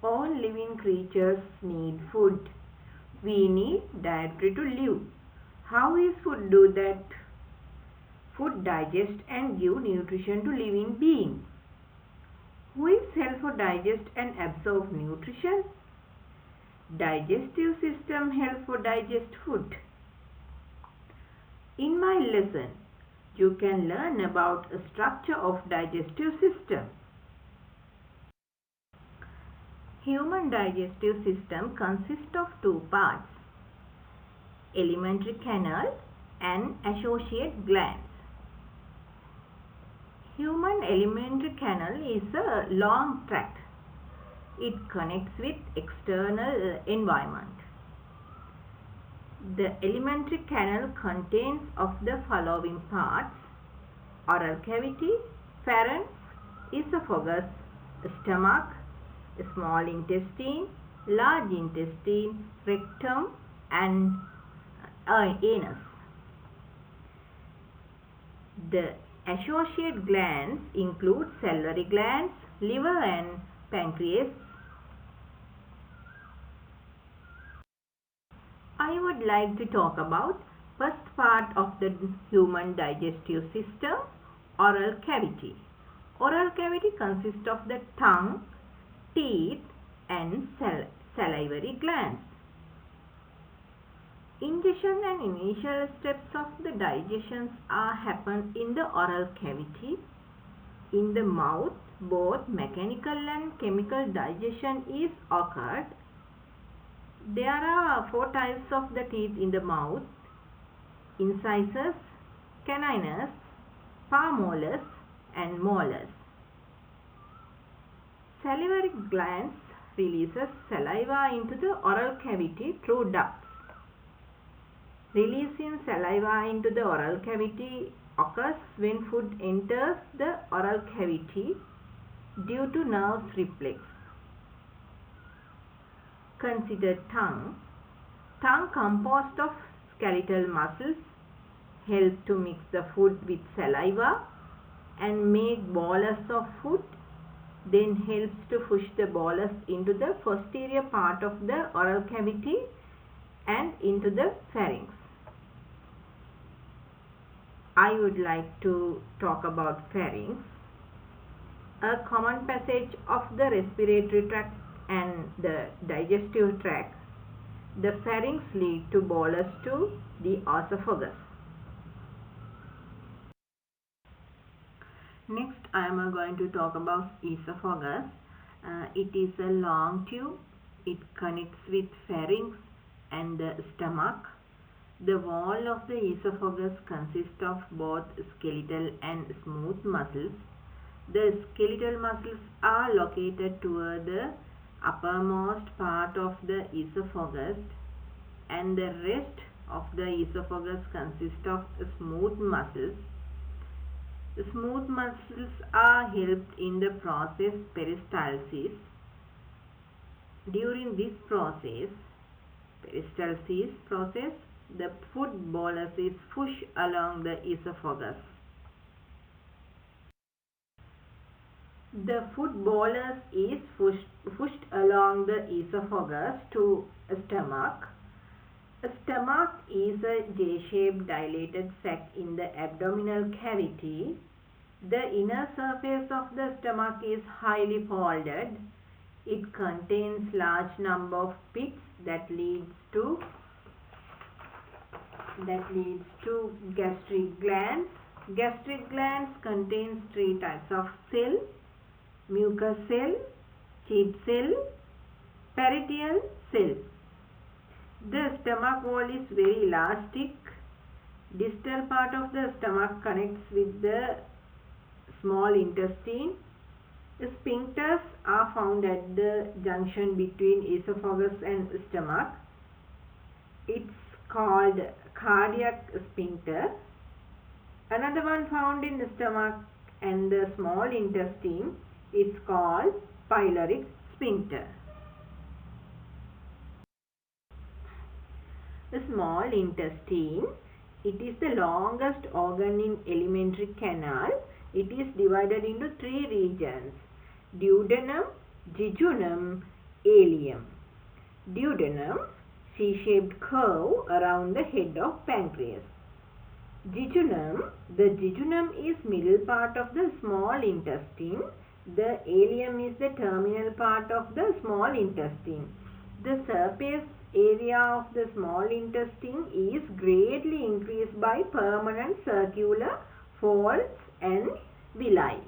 All living creatures need food. We need dietary to live. How is food do that? Food digests and give nutrition to living beings. Whose help for digest and absorb nutrition? Digestive system help for digest food. In my lesson, you can learn about a structure of digestive system. Human digestive system consists of two parts, alimentary canal and associate glands. Human alimentary canal is a long tract. It connects with external environment. The alimentary canal contains of the following parts: oral cavity, pharynx, esophagus, stomach, small intestine, large intestine, rectum and anus. The associate glands include salivary glands, liver and pancreas. I would like to talk about first part of the human digestive system, oral cavity. Oral cavity consists of the tongue, teeth and salivary glands. Ingestion and initial steps of the digestion happen in the oral cavity. In the mouth, both mechanical and chemical digestion is occurred. There are 4 types of the teeth in the mouth: incisors, canines, molars and molars. Salivary glands releases saliva into the oral cavity through ducts. Releasing saliva into the oral cavity occurs when food enters the oral cavity due to nerve reflex. Consider tongue. Tongue composed of skeletal muscles help to mix the food with saliva and make bolus of food, then helps to push the bolus into the posterior part of the oral cavity and into the pharynx. I would like to talk about pharynx, a common passage of the respiratory tract and the digestive tract. The pharynx leads to bolus to the esophagus. Next, I am going to talk about esophagus. It is a long tube. It connects with pharynx and the stomach. The wall of the esophagus consists of both skeletal and smooth muscles. The skeletal muscles are located toward the uppermost part of the esophagus, and the rest of the esophagus consists of smooth muscles. The smooth muscles are helped in the process peristalsis. During this process, peristalsis process, the food bolus is pushed along the esophagus. The food bolus is pushed along the esophagus to stomach. A stomach is a J-shaped dilated sac in the abdominal cavity. The inner surface of the stomach is highly folded. It contains large number of pits that leads to gastric glands. Gastric glands contains 3 types of cell: mucus cell, chit cell, parietal cell. The stomach wall is very elastic. Distal part of the stomach connects with the small intestine. Sphincters are found at the junction between esophagus and stomach. It's called cardiac sphincter. Another one found in the stomach and the small intestine is called pyloric sphincter. The small intestine, it is the longest organ in alimentary canal. It is divided into 3 regions: duodenum, jejunum ileum. Duodenum, C-shaped curve around the head of pancreas. Jejunum, the jejunum is middle part of the small intestine. The ileum is the terminal part of the small intestine. The surface area of the small intestine is greatly increased by permanent circular folds and villi.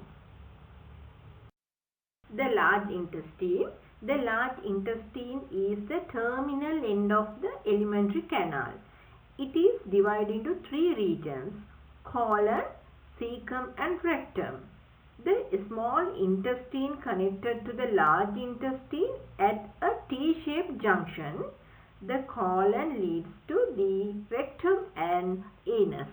The large intestine. The large intestine is the terminal end of the alimentary canal. It is divided into three regions: colon, cecum and rectum. The small intestine connected to the large intestine at a T-shaped junction. The colon leads to the rectum and anus.